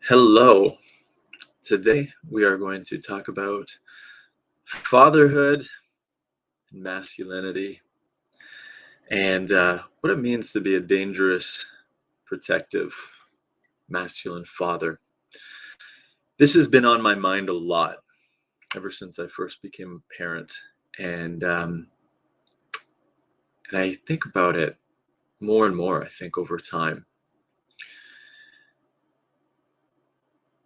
Hello. Today we are going to talk about fatherhood and masculinity and what it means to be a dangerous, protective, masculine father. This has been on my mind a lot ever since I first became a parent, and and I think about it more and more. I think over time,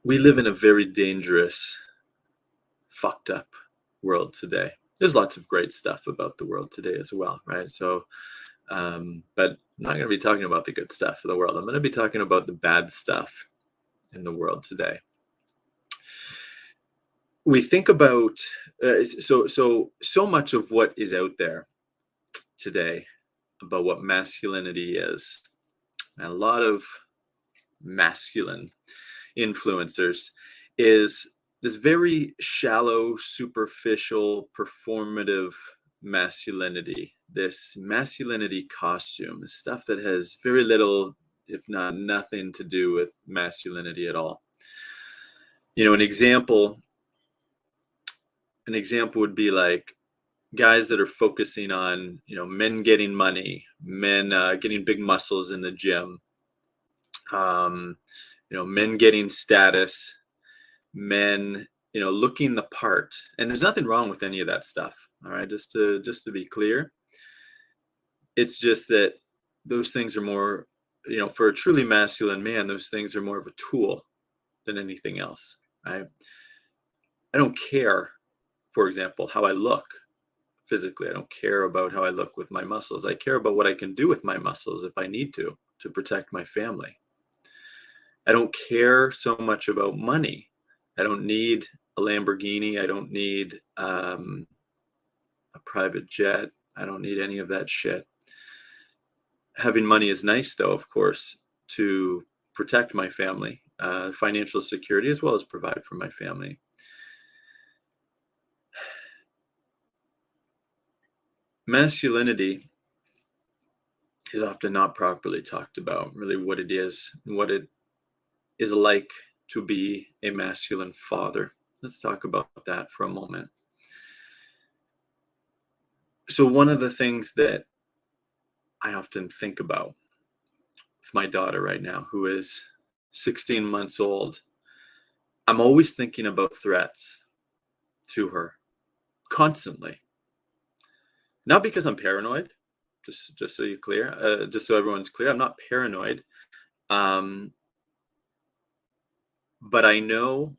we live in a very dangerous, fucked up world today. There's lots of great stuff about the world today as well, right? But I'm not going to be talking about the good stuff of the world. I'm going to be talking about the bad stuff in the world today. We think about so much of what is out there today about what masculinity is. And a lot of masculine influencers is this very shallow, superficial, performative masculinity, this masculinity costume, this stuff that has very little, if not nothing, to do with masculinity at all. You know, an example would be like guys that are focusing on, men getting money, men getting big muscles in the gym, um, men getting status, men looking the part. And there's nothing wrong with any of that stuff, all right, just to be clear. It's just that those things are more, for a truly masculine man, those things are more of a tool than anything else, right? I don't care, for example, how I look physically. I don't care about how I look with my muscles. I care about what I can do with my muscles if I need to protect my family. I don't care so much about money. I don't need a Lamborghini. I don't need a private jet. I don't need any of that shit. Having money is nice, though, of course, to protect my family, financial security, as well as provide for my family. Masculinity is often not properly talked about, really what it is, what it is like to be a masculine father. Let's talk about that for a moment. So one of the things that I often think about with my daughter right now, who is 16 months old, I'm always thinking about threats to her constantly. Not because I'm paranoid, just so you're clear, just so everyone's clear, I'm not paranoid. Um, but I know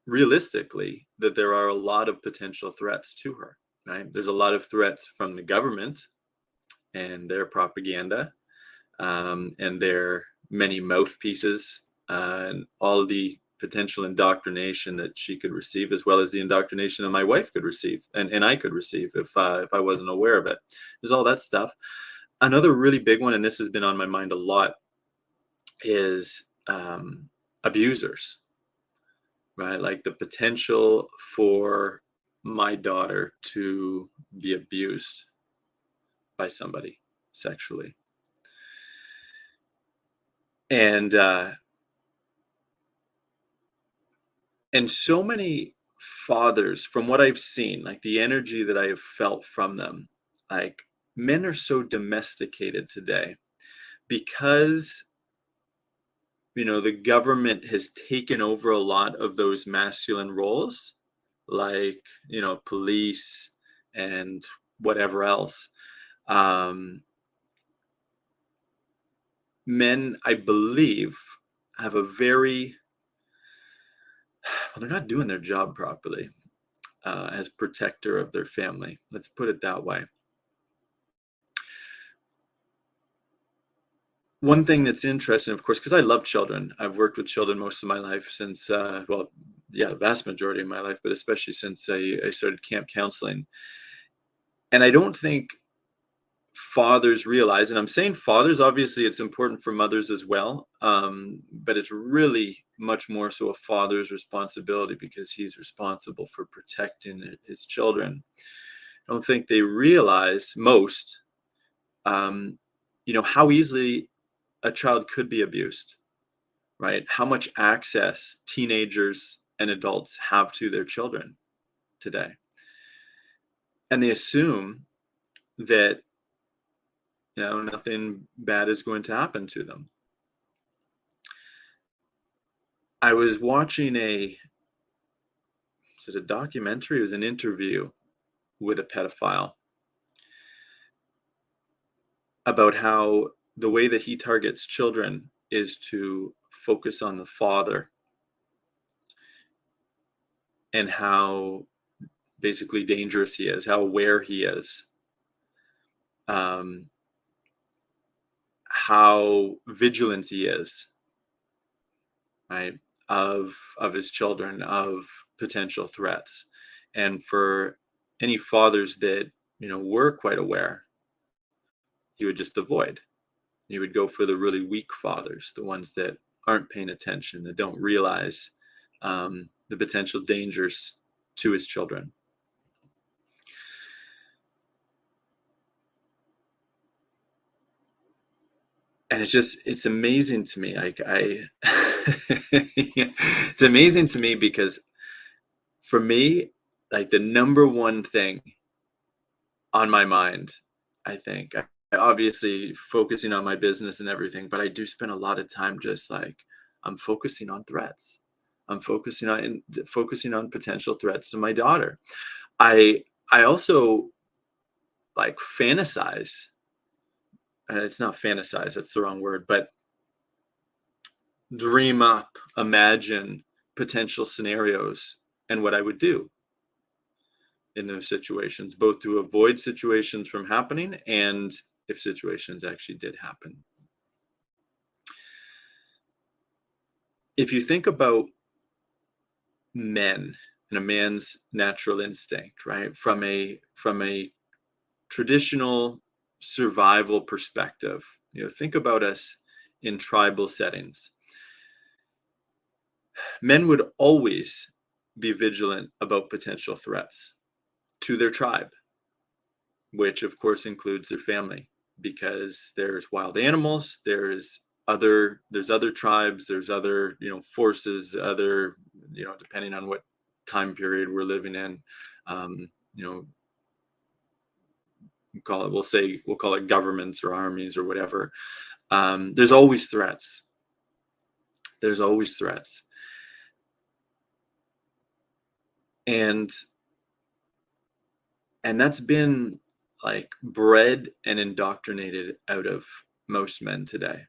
realistically that there are a lot of potential threats to her, right? There's a lot of threats from the government and their propaganda, and their many mouthpieces, and all of the potential indoctrination that she could receive, as well as the indoctrination that my wife could receive, and I could receive if I wasn't aware of it. There's all that stuff. Another really big one, and this has been on my mind a lot, is abusers, right? Like the potential for my daughter to be abused by somebody sexually. And so many fathers, from what I've seen, like the energy that I have felt from them, like men are so domesticated today because the government has taken over a lot of those masculine roles, like police and whatever else. um Men, I believe, have a very, well, they're not doing their job properly, as protector of their family. Let's put it that way. One thing that's interesting, of course, because I love children. I've worked with children most of my life since, well, yeah, the vast majority of my life, but especially since I started camp counseling. And I don't think fathers realize, and I'm saying fathers, obviously it's important for mothers as well, but it's really much more so a father's responsibility because he's responsible for protecting his children. I don't think they realize most, how easily a child could be abused, right? How much access teenagers and adults have to their children today. And they assume that, nothing bad is going to happen to them. I was watching was it a documentary? It was an interview with a pedophile about how the way that he targets children is to focus on the father and how basically dangerous he is, how aware he is, um, how vigilant he is, right, of his children, of potential threats, and for any fathers that were quite aware, he would just avoid. He would go for the really weak fathers, the ones that aren't paying attention, that don't realize the potential dangers to his children. And it's amazing to me. Like it's amazing to me because for me, like the number one thing on my mind, I think, I obviously focusing on my business and everything, but I do spend a lot of time just like I'm focusing on threats. I'm focusing on potential threats to my daughter. I I also like fantasize. It's not fantasize, that's the wrong word, but dream up, imagine potential scenarios and what I would do in those situations, both to avoid situations from happening and if situations actually did happen. If you think about men and a man's natural instinct, right? From a traditional survival perspective, think about us in tribal settings. Men would always be vigilant about potential threats to their tribe, which of course includes their family, because there's wild animals, there's other tribes, there's other forces, other depending on what time period we're living in, um, you know we'll call it governments or armies or whatever. There's always threats. There's always threats. And that's been like bred and indoctrinated out of most men today.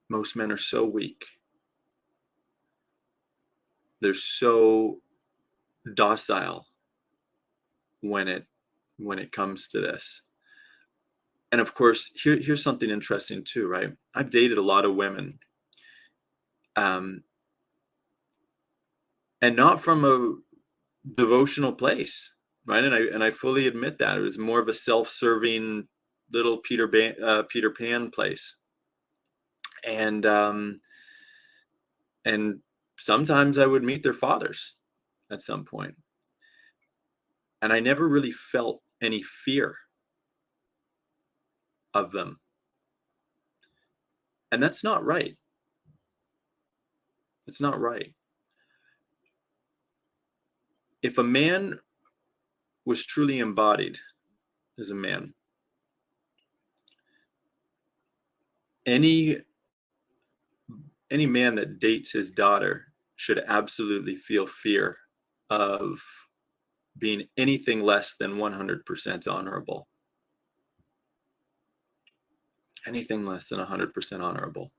Most men are so weak. They're so docile when it comes to this. And of course, here's something interesting too, right? I've dated a lot of women, um, and not from a devotional place, right? And I fully admit that it was more of a self-serving little Peter Pan place, and and sometimes I would meet their fathers at some point, and I never really felt any fear of them, and that's not right. It's not right. If a man was truly embodied as a man, any any man that dates his daughter should absolutely feel fear of being anything less than 100% honorable. Anything less than 100% honorable.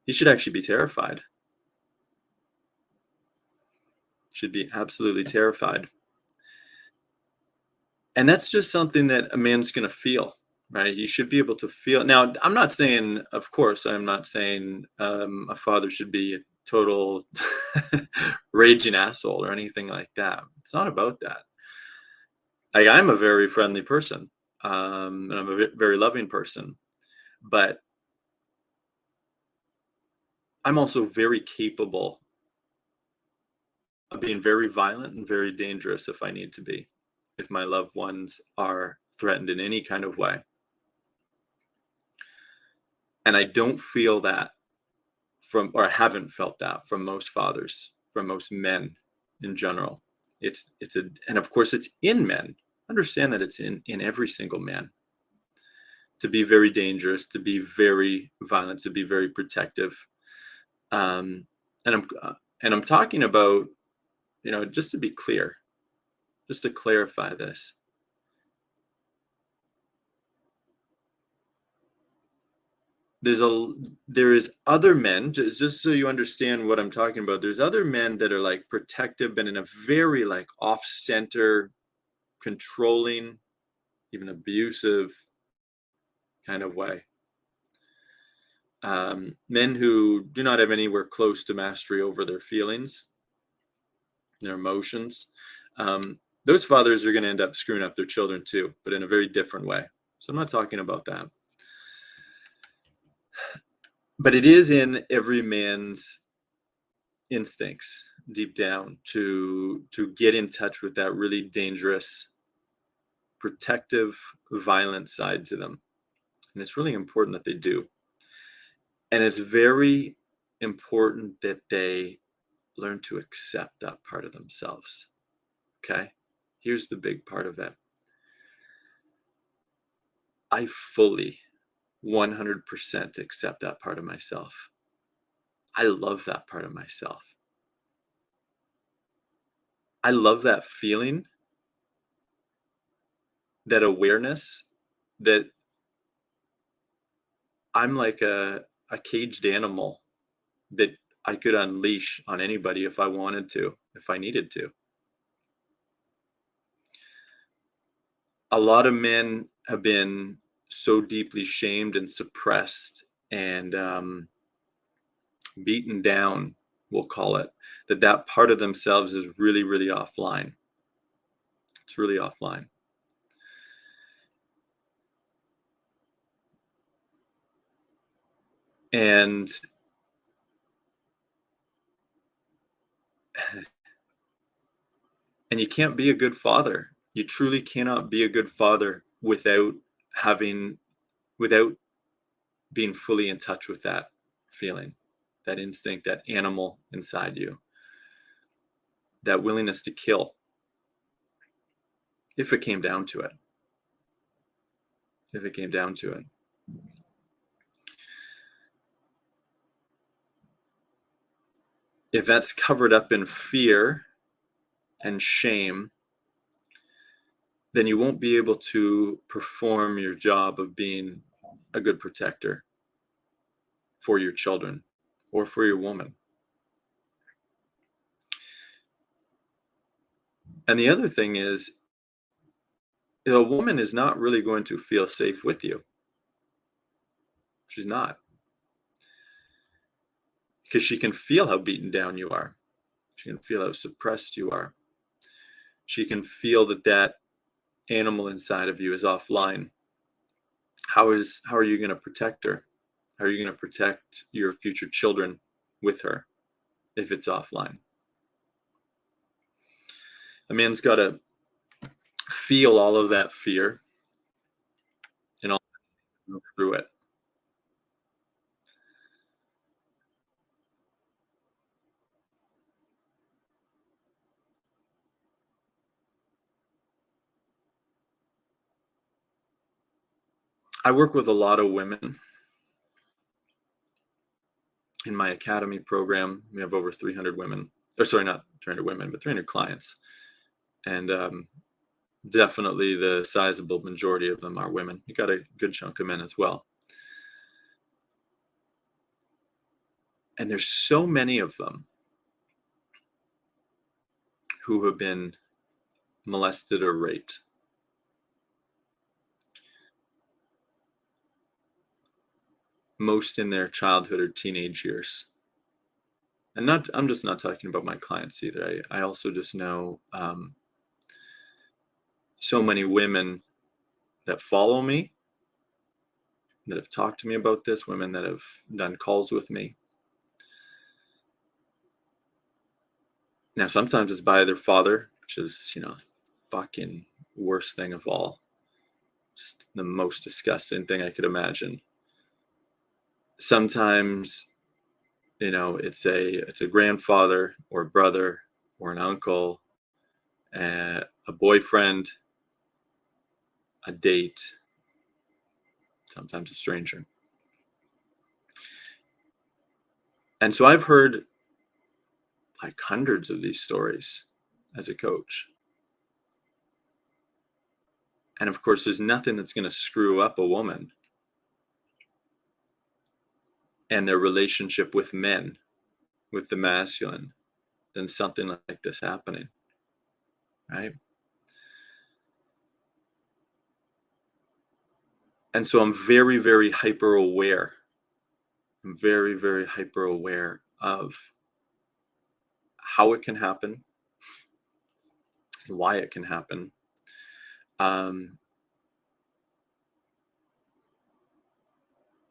He should actually be terrified. Should be absolutely terrified. And that's just something that a man's going to feel, right? You should be able to feel. Now, I'm not saying, of course, I'm not saying a father should be a total raging asshole or anything like that. It's not about that. I'm a very friendly person, and I'm a very loving person, but I'm also very capable of being very violent and very dangerous if I need to be, if my loved ones are threatened in any kind of way. And I don't feel that from, or I haven't felt that from most fathers, from most men in general. And of course it's in men. Understand that it's in every single man to be very dangerous, to be very violent, to be very protective. Um, and I'm talking about, just to be clear, just to clarify this. There's a there is other men, just so you understand what I'm talking about. There's other men that are like protective, but in a very like off center, controlling, even abusive kind of way. Men who do not have anywhere close to mastery over their feelings, their emotions. Those fathers are going to end up screwing up their children too, but in a very different way. So I'm not talking about that. But it is in every man's instincts deep down to get in touch with that really dangerous, protective, violent side to them. And it's really important that they do. And it's very important that they learn to accept that part of themselves. Okay? Here's the big part of it. I fully 100% accept that part of myself. I love that part of myself. I love that feeling, that awareness that I'm like a caged animal that I could unleash on anybody if I wanted to, if I needed to. A lot of men have been so deeply shamed and suppressed and beaten down, we'll call it, that part of themselves is really, really offline. It's really offline. And and you can't be a good father. You truly cannot be a good father having without being fully in touch with that feeling, that instinct, that animal inside you, that willingness to kill, if it came down to it. If it came down to it. If that's covered up in fear and shame, then you won't be able to perform your job of being a good protector for your children or for your woman. And the other thing is, a woman is not really going to feel safe with you. She's not, because she can feel how beaten down you are. She can feel how suppressed you are. She can feel that animal inside of you is offline. How are you going to protect her? How are you going to protect your future children with her if it's offline? A man's got to feel all of that fear and all go through it. I work with a lot of women in my academy program. We have over 300 women, or sorry, not 300 women, but 300 clients. And definitely the sizable majority of them are women. You got a good chunk of men as well. And there's so many of them who have been molested or raped. Most in their childhood or teenage years. And I'm just not talking about my clients either. I also just know so many women that follow me, that have talked to me about this, women that have done calls with me. Now, sometimes it's by their father, which is, fucking worst thing of all. Just the most disgusting thing I could imagine. Sometimes, it's a grandfather or brother or an uncle, a boyfriend, a date, sometimes a stranger. And so I've heard like hundreds of these stories as a coach. And of course, there's nothing that's going to screw up a woman and their relationship with men, with the masculine, than something like this happening, right? And so I'm very, very hyper aware. I'm very, very hyper aware of how it can happen, why it can happen. Um,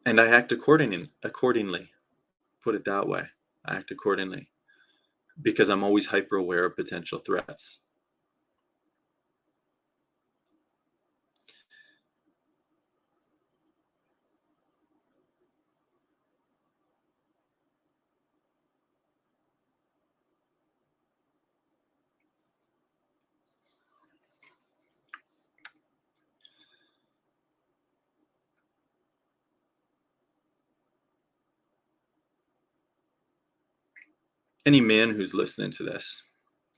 and I act accordingly, put it that way. I act accordingly because I'm always hyper aware of potential threats. Any man who's listening to this,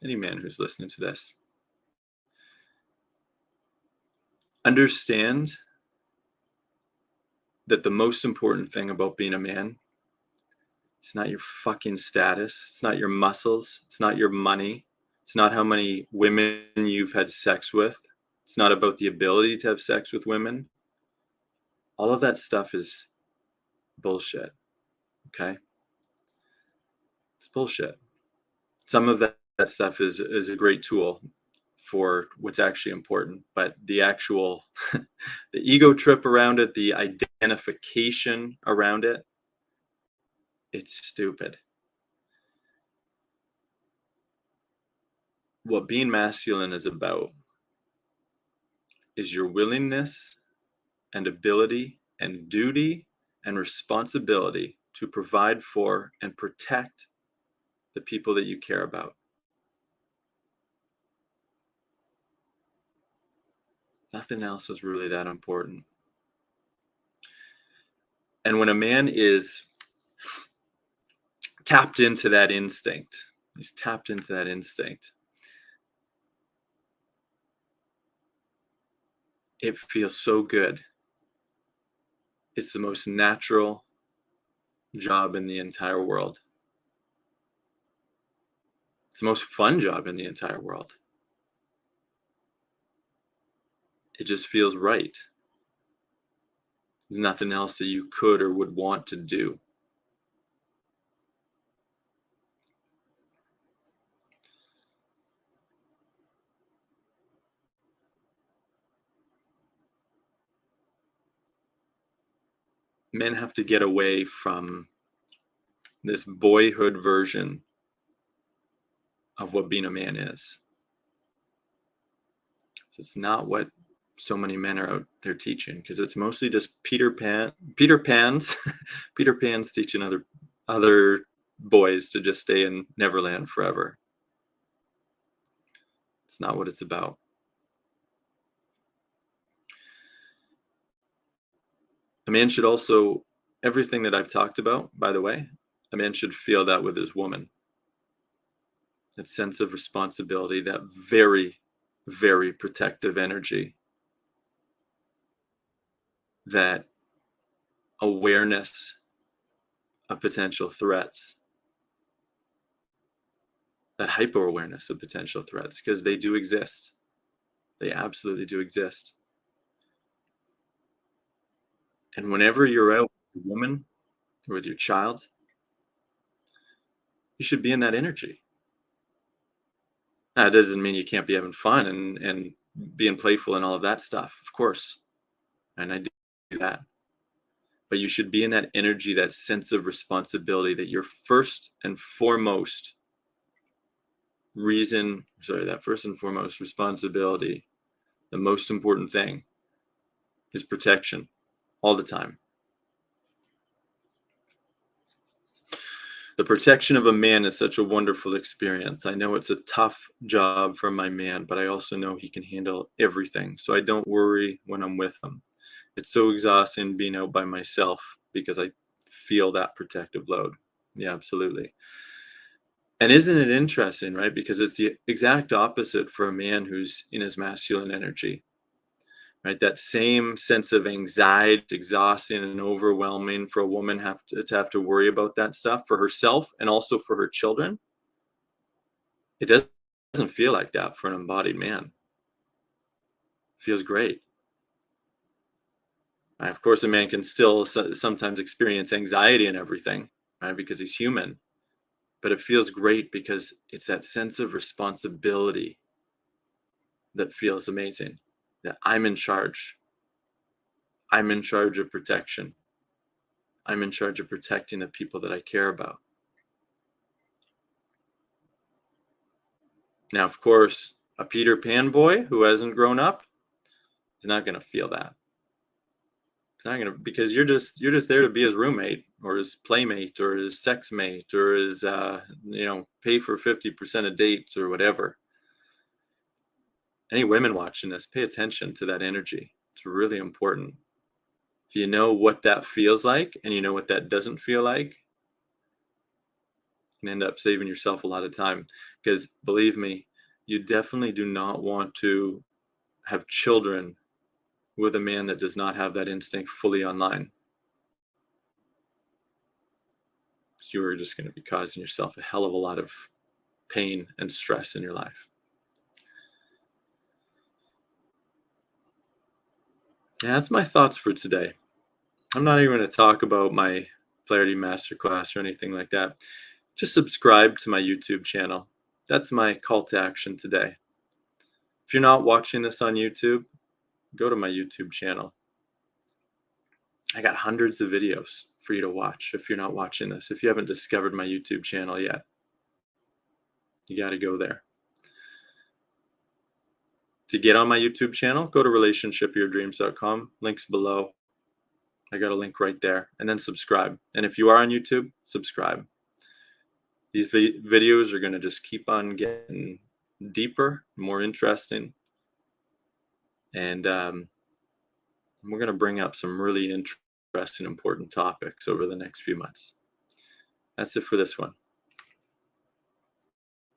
any man who's listening to this, understand that the most important thing about being a man, it's not your fucking status, it's not your muscles, it's not your money, it's not how many women you've had sex with, it's not about the ability to have sex with women. All of that stuff is bullshit, okay? It's bullshit. Some of that stuff is a great tool for what's actually important, but the actual the ego trip around it, the identification around it, it's stupid. What being masculine is about is your willingness and ability and duty and responsibility to provide for and protect the people that you care about. Nothing else is really that important. And when a man is tapped into that instinct, he's tapped into that instinct, it feels so good. It's the most natural job in the entire world. It's the most fun job in the entire world. It just feels right. There's nothing else that you could or would want to do. Men have to get away from this boyhood version of what being a man is. So it's not what so many men are out there teaching, because it's mostly just Peter Pans, Peter Pan's teaching other boys to just stay in Neverland forever. It's not what it's about. A man should also, everything that I've talked about, by the way, a man should feel that with his woman. That sense of responsibility, that very, very protective energy, that awareness of potential threats, that hyper awareness of potential threats, because they do exist. They absolutely do exist. And whenever you're out with a woman or with your child, you should be in that energy. That doesn't mean you can't be having fun and being playful and all of that stuff, of course. And I do that. But you should be in that energy, that sense of responsibility, that your first and foremost responsibility, the most important thing is protection all the time. The protection of a man is such a wonderful experience. I know it's a tough job for my man, but I also know he can handle everything. So I don't worry when I'm with him. It's so exhausting being out by myself because I feel that protective load. Yeah, absolutely. And isn't it interesting, right? Because it's the exact opposite for a man who's in his masculine energy, right? That same sense of anxiety, it's exhausting and overwhelming for a woman to have to worry about that stuff for herself and also for her children. It doesn't feel like that for an embodied man. It feels great. Right? Of course, a man can still sometimes experience anxiety and everything, right? Because he's human. But it feels great because it's that sense of responsibility that feels amazing. That I'm in charge. I'm in charge of protection. I'm in charge of protecting the people that I care about. Now, of course, a Peter Pan boy who hasn't grown up is not going to feel that. It's not going to, because you're just there to be his roommate or his playmate or his sex mate or his pay for 50% of dates or whatever. Any women watching this, pay attention to that energy. It's really important. If you know what that feels like and you know what that doesn't feel like, you can end up saving yourself a lot of time. Because believe me, you definitely do not want to have children with a man that does not have that instinct fully online. You're just going to be causing yourself a hell of a lot of pain and stress in your life. Yeah, that's my thoughts for today. I'm not even going to talk about my Clarity Masterclass or anything like that. Just subscribe to my YouTube channel. That's my call to action today. If you're not watching this on YouTube, go to my YouTube channel. I got hundreds of videos for you to watch if you're not watching this. If you haven't discovered my YouTube channel yet, you got to go there. To get on my YouTube channel, go to relationshipyourdreams.com. Links below. I got a link right there. And then subscribe. And if you are on YouTube, subscribe. These videos are going to just keep on getting deeper, more interesting. And we're going to bring up some really interesting, important topics over the next few months. That's it for this one.